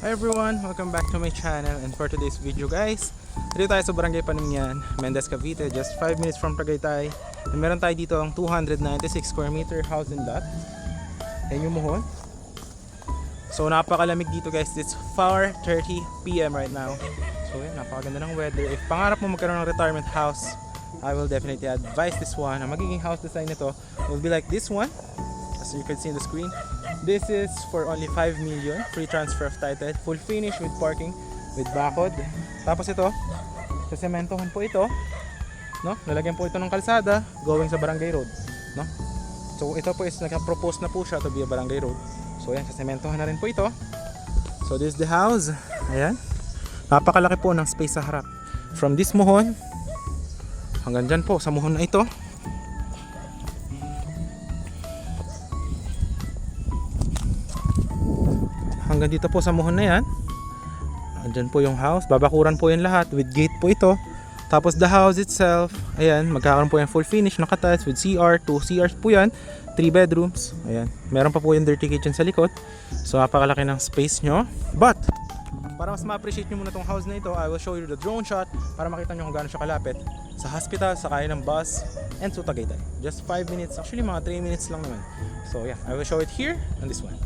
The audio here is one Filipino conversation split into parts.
Hi everyone! Welcome back to my channel, and for today's video guys, dito tayo sa Barangay Panumyan, Mendez, Cavite, just 5 minutes from Tagaytay. And meron tayo dito ang 296 square meter house and lot. Yan yung muhon. So napakalamig dito guys, it's 4:30 PM right now. So yan, napakaganda ng weather. If pangarap mo magkaroon ng retirement house, I will definitely advise this one. Ang magiging house design nito will be like this one, as you can see on the screen. This is for only 5 million, free transfer of title, full finish with parking, with bakod. Tapos ito, sa sementohan po ito, no? Lalagyan po ito ng kalsada going sa barangay road, no? So ito po is naka-propose na po siya to be a barangay road. So yan, sa sementohan na rin po ito. So this is the house. Ayan. Napakalaki po ng space sa harap. From this muhon hanggang dyan po sa muhon na ito. Hanggang dito po sa muhon na yan. Andyan po yung house. Babakuran po yan lahat. With gate po ito. Tapos the house itself, ayan, magkakaroon po yan full finish, naka-tiles with CR. 2 CRs po yan. 3 bedrooms. Ayan. Meron pa po yung dirty kitchen sa likod. So napakalaki ng space nyo. But, para mas ma-appreciate nyo muna tong house na ito, I will show you the drone shot para makita nyo kung gaano siya kalapit sa hospital, sakay ng bus, and to Tagaytay. Just 5 minutes. Actually, mga 3 minutes lang naman. So yeah, I will show it here on this one.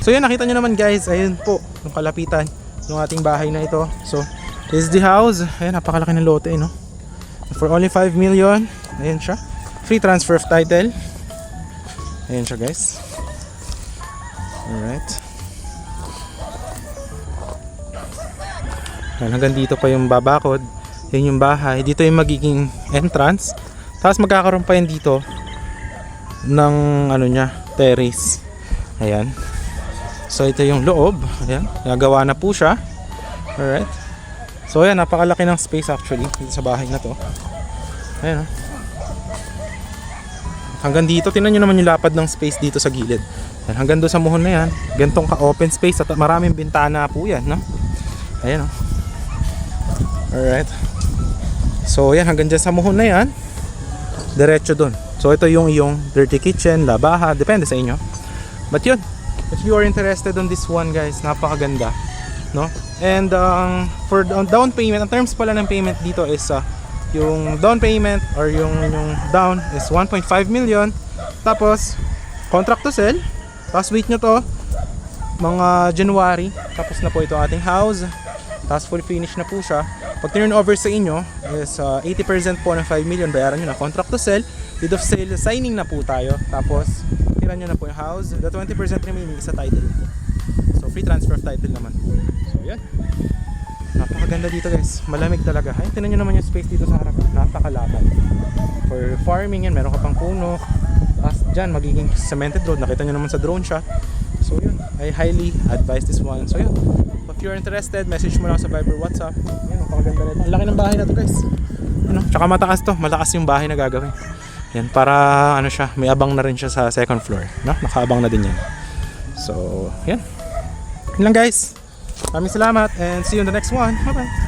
So yun, nakita nyo naman guys, ayun po yung kalapitan ng ating bahay na ito. So this is the house. Ayun, napakalaki ng lote, no? For only 5 million. Ayun siya, free transfer of title. Ayun siya guys. Alright. Ayun, hanggang dito pa yung babakod. Ayun yung bahay. Dito yung magiging entrance. Tapos magkakaroon pa yan dito ng ano niya, terrace. Ayan. So ito yung loob. Ayan, nagawa na po siya. Alright. So ayan, napakalaki ng space actually dito sa bahay na to. Ayan. Hanggang dito, tingnan nyo naman yung lapad ng space dito sa gilid. Ayan, hanggang doon sa muhon na yan. Gantong ka-open space at maraming bintana po yan, no? Ayan, oh. Alright. So ayan, hanggang dyan sa muhon na yan, diretso doon. So ito yung iyong dirty kitchen, labaha, depende sa inyo. But yun, if you are interested on this one guys, napakaganda, no? And for down payment, ang terms pala ng payment dito is yung down payment or yung down is 1.5 million. Tapos contract to sell. Tapos wait nyo to, mga January, tapos na po ito ating house. Tapos full finish na po siya. Pag turn over sa inyo is 80% po ng 5 million, bayaran nyo na. Contract to sell, deed of sale, signing na po tayo. Tapos tira nyo na po yung house. The 20% remaining is sa title. So free transfer of title naman. So yan, napakaganda dito guys. Malamig talaga. Ay, tinan nyo naman yung space dito sa harap. Napakalapad. For farming yan, meron ka pang puno. Tapos dyan, magiging cemented road. Nakita nyo naman sa drone shot. So yun, I highly advise this one. So yun, if you're interested, message mo lang sa Viber, WhatsApp. Yan, napakaganda nito. Ang laki ng bahay na to guys. Ano? Tsaka mataas to. Malakas yung bahay na gagawin. Yan, para ano siya, may abang na rin siya sa second floor, no? Nakaabang na din yan. So, yan. Yun lang guys. Maraming salamat and see you in the next one. Bye bye.